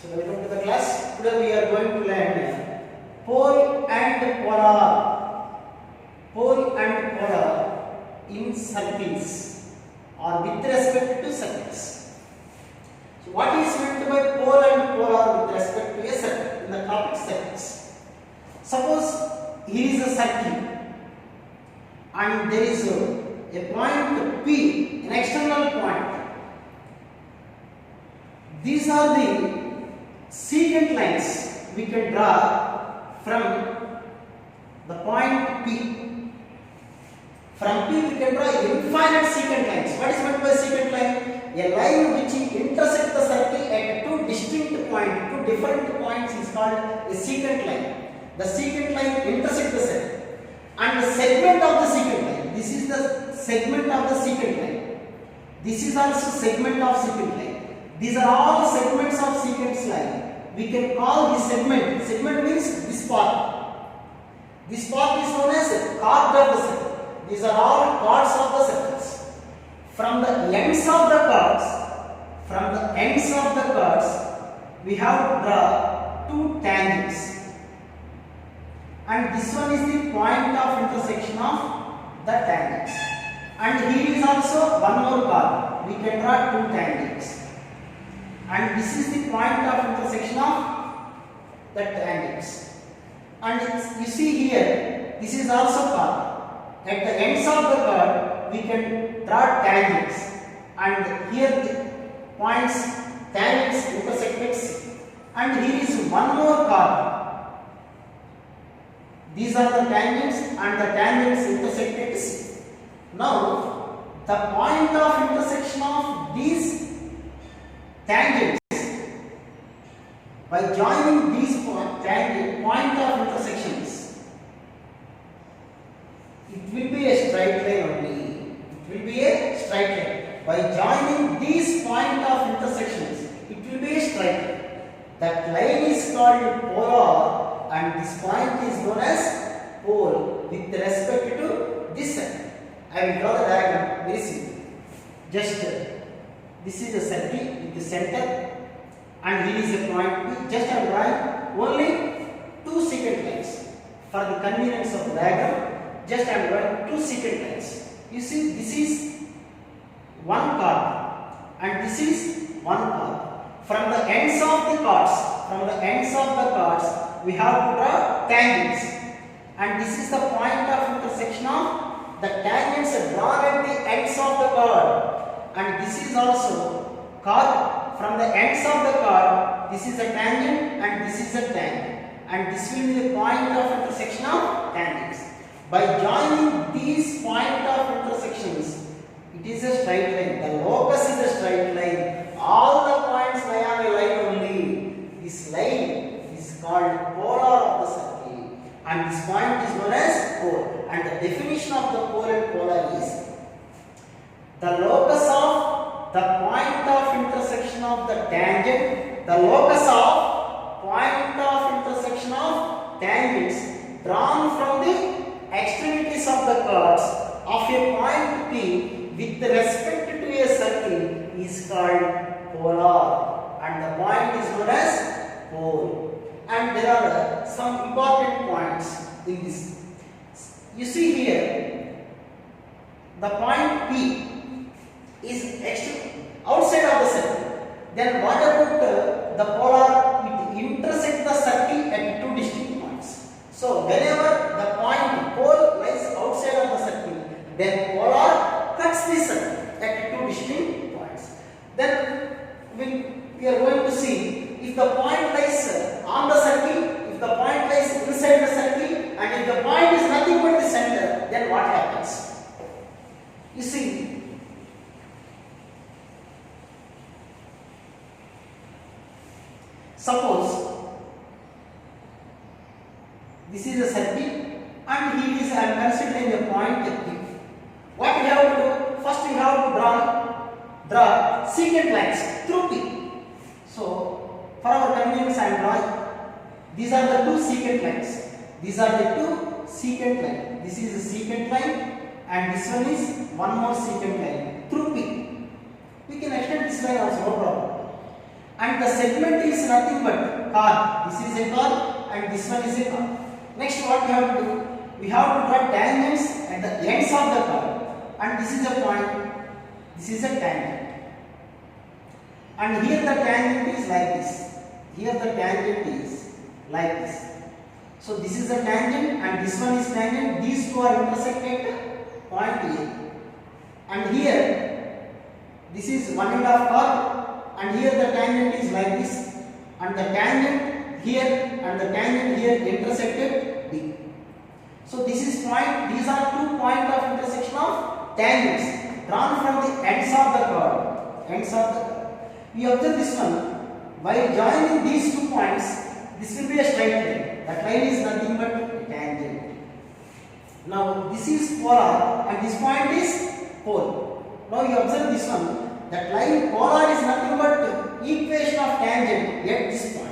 So welcome to the class. Today we are going to learn pole and polar. Pole and polar in circles or with respect to circles. So what is meant by pole and polar with respect to a circle in the topic circles? Suppose here is a circle and there is a point P, an external point. These are the secant lines we can draw from the point P. From P we can draw infinite secant lines. What is meant by secant line? A line which intersects the circle at two distinct points, two different points is called a secant line. The secant line intersects the circle. And the segment of the secant line. This is the segment of the secant line. This is also segment of secant line. These are all segments of secant line. We can call this segment. Segment means this part. This part is known as chord of the circle. These are all chords of the circles. From the ends of the chords, we have to draw two tangents. And this one is the point of intersection of the tangents. And here is also one more chord. We can draw two tangents. And this is the point of intersection of the tangents. And you see here, this is also chord. At the ends of the chord, we can draw tangents. And here the points, tangents intersect C. And here is one more chord. These are the tangents and the tangents intersect C. Now, the point of intersection of these tangents, by joining these point of intersections, it will be a straight line only. It will be a straight line. By joining these point of intersections, it will be a straight line. That line is called polar, and this point is known as pole with respect to this circle. I will draw the diagram very simple. Just this is a circle with the center, and here is a point P. Just I am drawing only two secant lines. For the convenience of the diagram, just I am drawing two secant lines. You see, this is one chord and this is one chord. From the ends of the chords, we have to draw tangents. And this is the point of intersection of the tangents drawn at the ends of the chord. And this is also chord. From the ends of the chord, this is a tangent and this is a tangent. And this will be the point of intersection of tangents. By joining these point of intersections, it is a straight line. The locus is a straight line. All the points lie on a line only. This line is called polar of the circle. And this point is known as pole. And the definition of the pole and polar is the locus of the point of intersection of the tangent, the locus of point of intersection of tangents drawn from the extremities of the chords of a point P with respect to a circle is called polar, and the point is known as pole. And there are some important points in this. You see here, the point P is outside of the circle. Then what about the polar? It intersects the circle at two distinct points. So whenever the point pole lies outside of the circle, then polar cuts the circle at two distinct points. Then we are going to see if the point lies on the circle, if the point lies inside the circle, and if the point is nothing but the center, then what happens? You see, suppose this is a circle and here is I am considering a point P. What we have to do? First we have to draw secant lines through P. So for our convenience I am drawing. These are the two secant lines. These are the two secant lines. This is a secant line and this one is one more secant line through P. We can extend this line also, no problem. and the segment is nothing but car. This is a car and this one is a car. Next what we have to do? We have to draw tangents at the ends of the curve, and this is a point, this is a tangent, and here the tangent is like this, here the tangent is like this. So this is a tangent and this one is tangent, these two are intersected at point A, and here this is one end of curve, and here the tangent is like this, and the tangent here and the tangent here intersected B. So this is point, these are 2 points of intersection of tangents drawn from the ends of the curve. Ends of the curve. We observe this one, while joining these 2 points, this will be a straight line. That line is nothing but a tangent. Now this is polar and this point is pole. Now you observe this one, that line polar is nothing but equation of tangent at this point.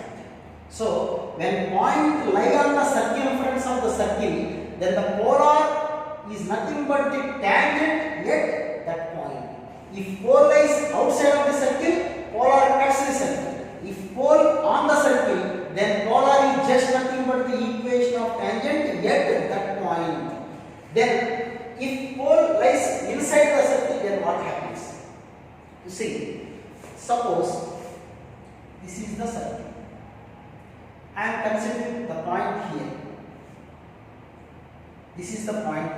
So when point lie on the circumference of the circle, then the polar is nothing but the tangent at that point. If pole lies outside of the circle, polar cuts the circle. If pole on the circle, then polar is just nothing but the equation of tangent at that point. Then if pole lies inside the circle, then what happens? You see, suppose this is the circle. I am considering the point here. This is the point.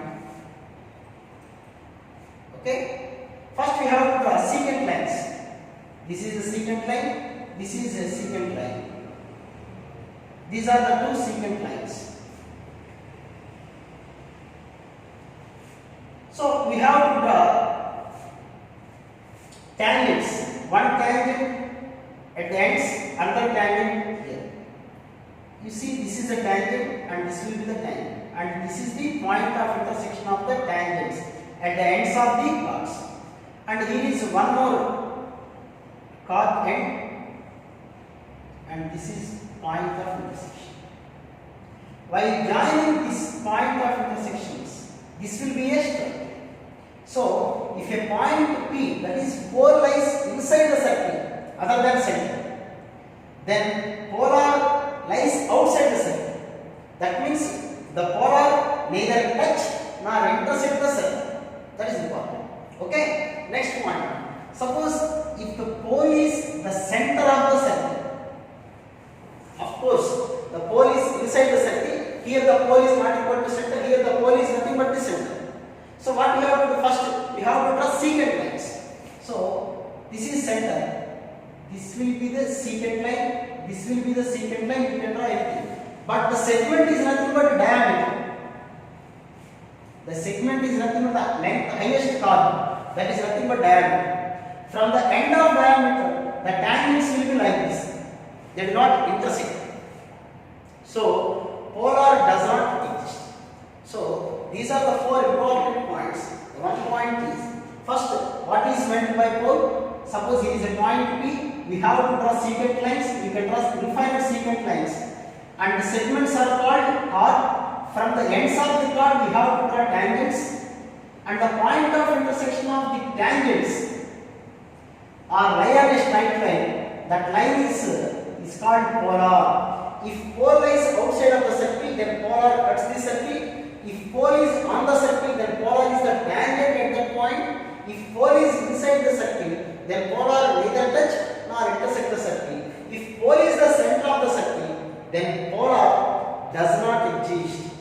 Okay. First we have to draw secant lines. This is the secant line. This is a secant line. These are the 2 secant lines. So we have to draw tangents. One tangent at the ends, another tangent here. You see, this is a tangent and this will be the tangent. And this is the point of intersection of the tangents at the ends of the chords. And here is one more chord end, and this is point of intersection. While joining this point of intersections, this will be a straight. So if a point P, that is pole, lies inside the circle other than center, then polar lies outside the circle. That means the polar neither touch nor intersect the circle. That is important. Okay. Next point. Suppose if the pole is the center of the circle, of course the pole is inside the circle. Here the pole is not equal to center. Here the pole is nothing but the center. So what we have to do first? We have to draw secant lines. So this is center. This will be the secant line. This will be the secant line. You can draw anything. But the segment is nothing but diameter. The segment is nothing but the length, highest chord. That is nothing but diameter. From the end of diameter, the tangents will be like this. They do not intersect. So polar does not exist. So these are the 4 important points. The one point is, first, what is meant by pole? Suppose here is a point P. We have to draw secant lines. We can draw infinite secant lines. And the segments are called chord. From the ends of the chord we have to draw tangents, and the point of intersection of the tangents are lie on a straight line. That line is called polar. If pole lies outside of the circle, then polar cuts the circle. If pole is on the circle, then polar is the tangent at that point. If pole is inside the circle, then polar neither touch nor intersect the circle. If pole is the center of the circle, then polar does not exist,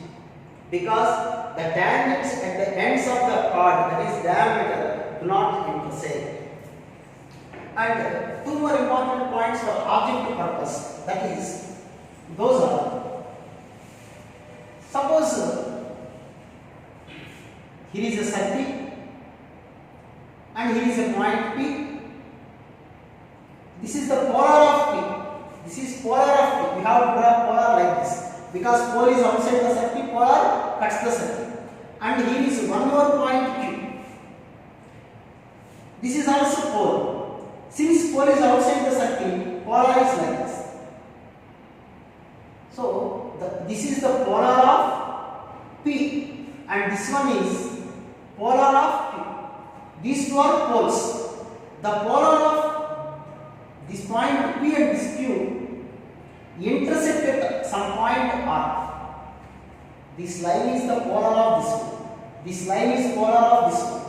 because the tangents at the ends of the chord, that is diameter, do not intersect. And 2 more important points for objective purpose, that is, those are, suppose here is a circle and here is a point P. This is the polar of P. This is polar of P. We have to draw polar like this. Because pole is outside the circle, polar cuts the circle. And here is one more point Q. This is also pole. Since pole is outside the circle, polar is like this. So this is the polar of P, and this one is polar of Q. These two are poles. The polar of this point P This line is the polar of this one. This line is polar of this one.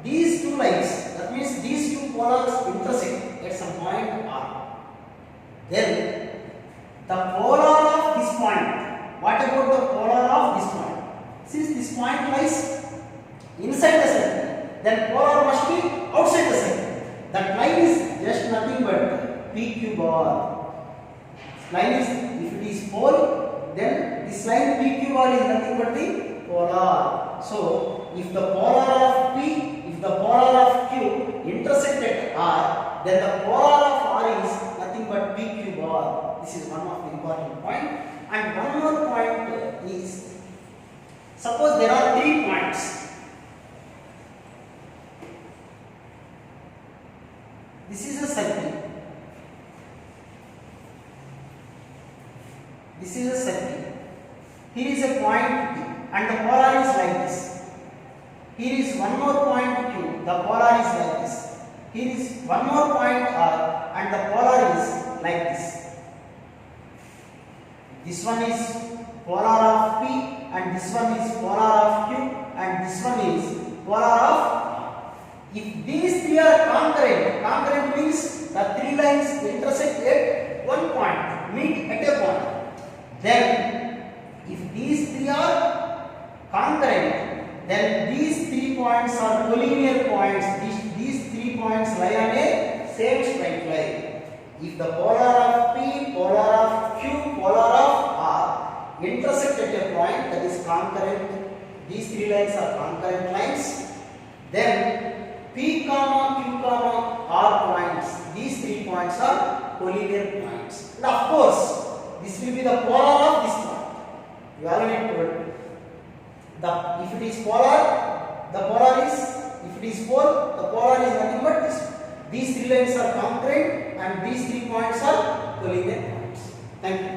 These two lines, that means these two polars intersect at some point R. Then the polar of this point. What about the polar of this point? Since this point lies inside the circle, then polar must be outside the circle. That line is just nothing but PQ bar. Line is, if it is pole, then this line PQ bar is nothing but the polar. So if the polar of P, if the polar of Q intersect at R, then the polar of R is nothing but PQ bar. This is one of the important point. And one more point is, suppose there are 3 points. This is a circle. This is a circle. Here is a point P and the polar is like this. Here is one more point Q, the polar is like this. Here is one more point R and the polar is like this. This one is polar of P and this one is polar of Q and this one is polar of R. If these three are concurrent, concurrent means the 3 lines intersect at one point, meet at a point. Then if these 3 are concurrent, then these 3 points are collinear points. These 3 points lie on a same straight line. If the polar of P, polar of Q, polar of R intersect at a point that is concurrent, these 3 lines are concurrent lines, then P comma Q comma R points, these 3 points are collinear points. And of course, this will be the polar of this point. You already told. If it is polar, the polar is, if it is pole, the polar is nothing but this. These 3 lines are concurrent and these 3 points are collinear points. Thank you.